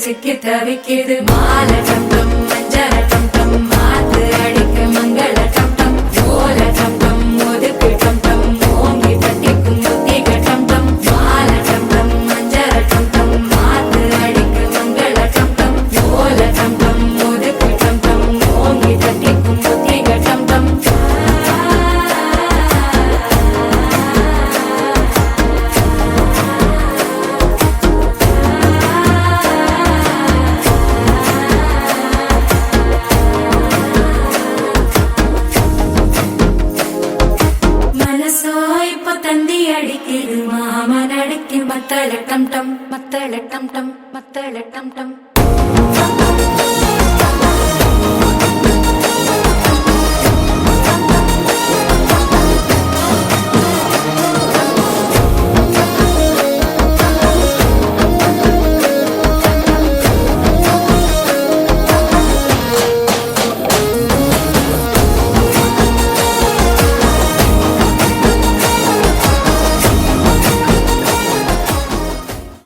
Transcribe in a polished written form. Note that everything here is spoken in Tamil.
சிக்கி தவிக்கிது மால டம் மஞ்சர டம் மாத்து அடிக்க மங்கள டம் ஓல டம் ஒதுக்கு டம் ஓங்கி தட்டிக்கும் முத்திக டம் மால டம் மஞ்சர டம் மாத்து அடிக்க மங்கள டம் ஓல டம் ஒதுக்கு டம் ஓங்கி தட்டிக்கும் முத்திக டம் தந்தி அடிக்குது மாமன் அடிக்கு மத்தள டம் டம் மத்தள டம் டம் மத்தள டம் டம்